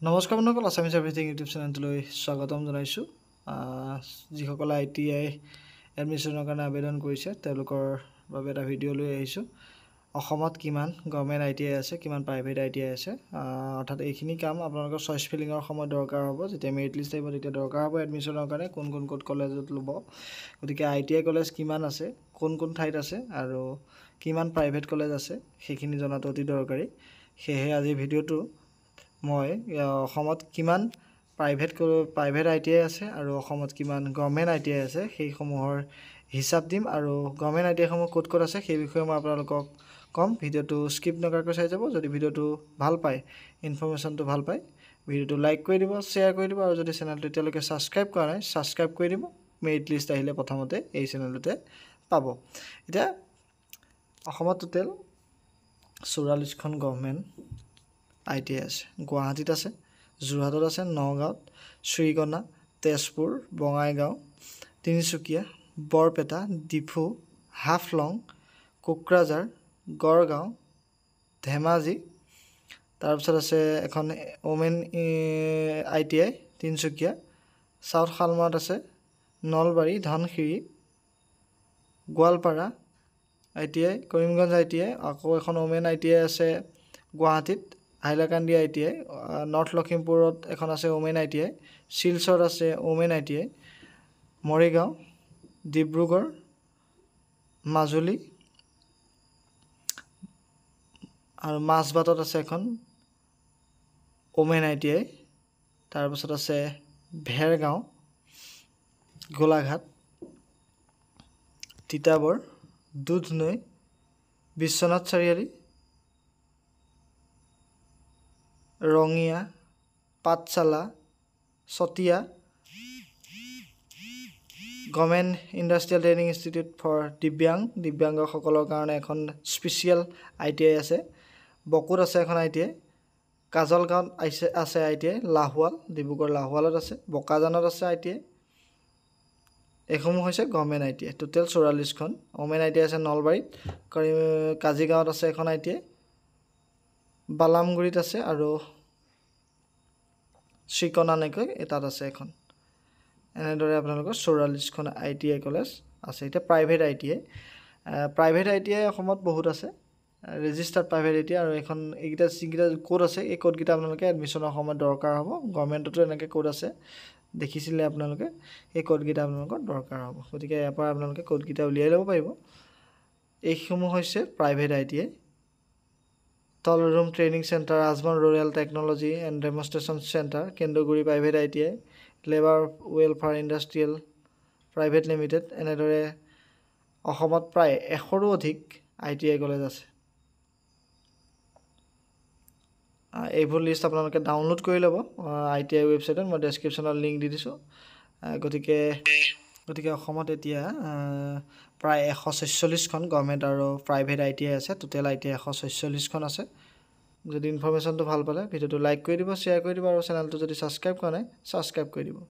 নমস্কাৰ বন্ধুসকল, Assamese everything YouTube চেনেলটোলৈ স্বাগতম জনাইছোঁ। যিসকলে ITI এডমিশ্যনৰ কাৰণে আবেদন কৰিছে তেওঁলোকৰ বাবে এটা ভিডিঅ' লৈ আহিছোঁ। অসমত কিমান গভৰ্ণমেণ্ট ITI আছে, কিমান প্ৰাইভেট ITI আছে, অৰ্থাৎ এইখিনি কাম আপোনালোকৰ চইচ ফিলিঙৰ সময়ত দৰকাৰ হ'ব। যেতিয়া মেৰিট লিষ্ট আহিব তেতিয়া দৰকাৰ হ'ব এডমিশ্যনৰ কাৰণে, কোন ক'ত কলেজত ল'ব। গতিকে ITI কলেজ কিমান আছে, কোন ঠাইত আছে আৰু কিমান প্ৰাইভেট কলেজ আছে সেইখিনি জনাটো অতি দৰকাৰী। সেয়েহে আজিৰ ভিডিঅ'টো মই অসমত কিমান প্ৰাইভেট ITI আছে আৰু অসমত কিমান গভৰ্ণমেণ্ট ITI আছে সেইসমূহৰ হিচাপ দিম, আৰু গভৰ্ণমেণ্ট ITI সমূহ ক'ত আছে সেই বিষয়ে মই আপোনালোকক ক'ম। ভিডিঅ'টো স্কিপ নকৰাকৈ চাই যাব। যদি ভিডিঅ'টো ভাল পায়, ইনফৰমেশ্যনটো ভাল পায়, ভিডিঅ'টো লাইক কৰি দিব, শ্বেয়াৰ কৰি দিব, আৰু যদি চেনেলটো এতিয়ালৈকে ছাবস্ক্ৰাইব কৰা নাই ছাবস্ক্ৰাইব কৰি দিব। মেৰিট লিষ্ট আহিলে প্ৰথমতে এই চেনেলটোতে পাব। এতিয়া অসমত টোটেল 44খন গভৰ্ণমেণ্ট ITI আছে। গুৱাহাটীত আছে, যোৰহাটত আছে, নগাঁৱত, শ্ৰীগনা, তেজপুৰ, বঙাইগাঁও, তিনিচুকীয়া, বৰপেটা, ডিফু, হাফলং, কোকৰাঝাৰ, গড়গাঁও, ধেমাজি। তাৰপিছত আছে এখন ওমেন ITI তিনিচুকীয়া, চাউথ শালমাৰত আছে, নলবাৰী, ধনশিৰি, গোৱালপাৰা ITI, কৰিমগঞ্জ ITI, আকৌ এখন ওমেন ITI আছে গুৱাহাটীত, হাইলাকান্দি ITI, নৰ্থ লখিমপুৰত এখন আছে ওমেন ITI, শিলচৰত আছে ওমেন ITI, মৰিগাঁও, ডিব্ৰুগড়, মাজুলী আৰু মাজবাটত আছে এখন ওমেন ITI। তাৰপিছত আছে Bhergaon, Golaghat, Titabor, Dudhnoi, Biswanath Chariali, Rangia, Pathsala, Chatia, government industrial training institute for দিব্যাংগসকলৰ কাৰণে এখন স্পেচিয়েল ITI আছে। বকোত আছে এখন ITI, কাজলগাঁৱত আছে ITI, লাহোৱাল, ডিব্ৰুগড় লাহোৱালত আছে, বোকাজানত আছে ITI। এইসমূহ হৈছে গভৰ্ণমেণ্ট ITI। টোটেল 44খন। ওমেন ITI আছে নলবাৰীত, কাজিগাঁৱত আছে এখন ITI, বালামগুৰিত আছে, আৰু শ্ৰীকণানেকৈ তাত আছে এখন। এনেদৰে আপোনালোকৰ 44খন ITI কলেজ আছে। এতিয়া প্ৰাইভেট ITI অসমত বহুত আছে, ৰেজিষ্টাৰ্ড প্ৰাইভেট ITI, আৰু এইকেইটা যিকেইটা ক'ড আছে এই ক'ডকেইটা আপোনালোকে এডমিশ্যনৰ সময়ত দৰকাৰ হ'ব। গভৰ্ণমেণ্টতো এনেকৈ ক'ড আছে, দেখিছিলে আপোনালোকে, এই ক'ডকেইটা আপোনালোকৰ দৰকাৰ হ'ব। গতিকে ইয়াৰ পৰা আপোনালোকে ক'ডকেইটা উলিয়াই ল'ব পাৰিব। এইসমূহ হৈছে প্ৰাইভেট ITI। তলৰুম ট্ৰেইনিং চেণ্টাৰ, ৰাজমন rural technology and demonstration centre, Kenduguri private ITI, labour welfare industrial private limited. এনেদৰে অসমত প্ৰায় 100ৰো অধিক ITI কলেজ আছে। এইবোৰ লিষ্ট আপোনালোকে ডাউনলোড কৰি ল'ব ITI ৱেবছাইটত, মই ডেছক্ৰিপশ্যনত লিংক দি দিছোঁ। গতিকে অসমত এতিয়া প্ৰায় 146খন গভৰ্ণমেণ্ট আৰু প্ৰাইভেট ITI আছে। টোটেল ITI 146খন আছে। যদি ইনফৰমেশ্যনটো ভাল পালে ভিডিঅ'টো লাইক কৰি দিব, শ্বেয়াৰ কৰি দিব, আৰু চেনেলটো যদি ছাবস্ক্ৰাইব কৰা নাই ছাবস্ক্ৰাইব কৰি দিব।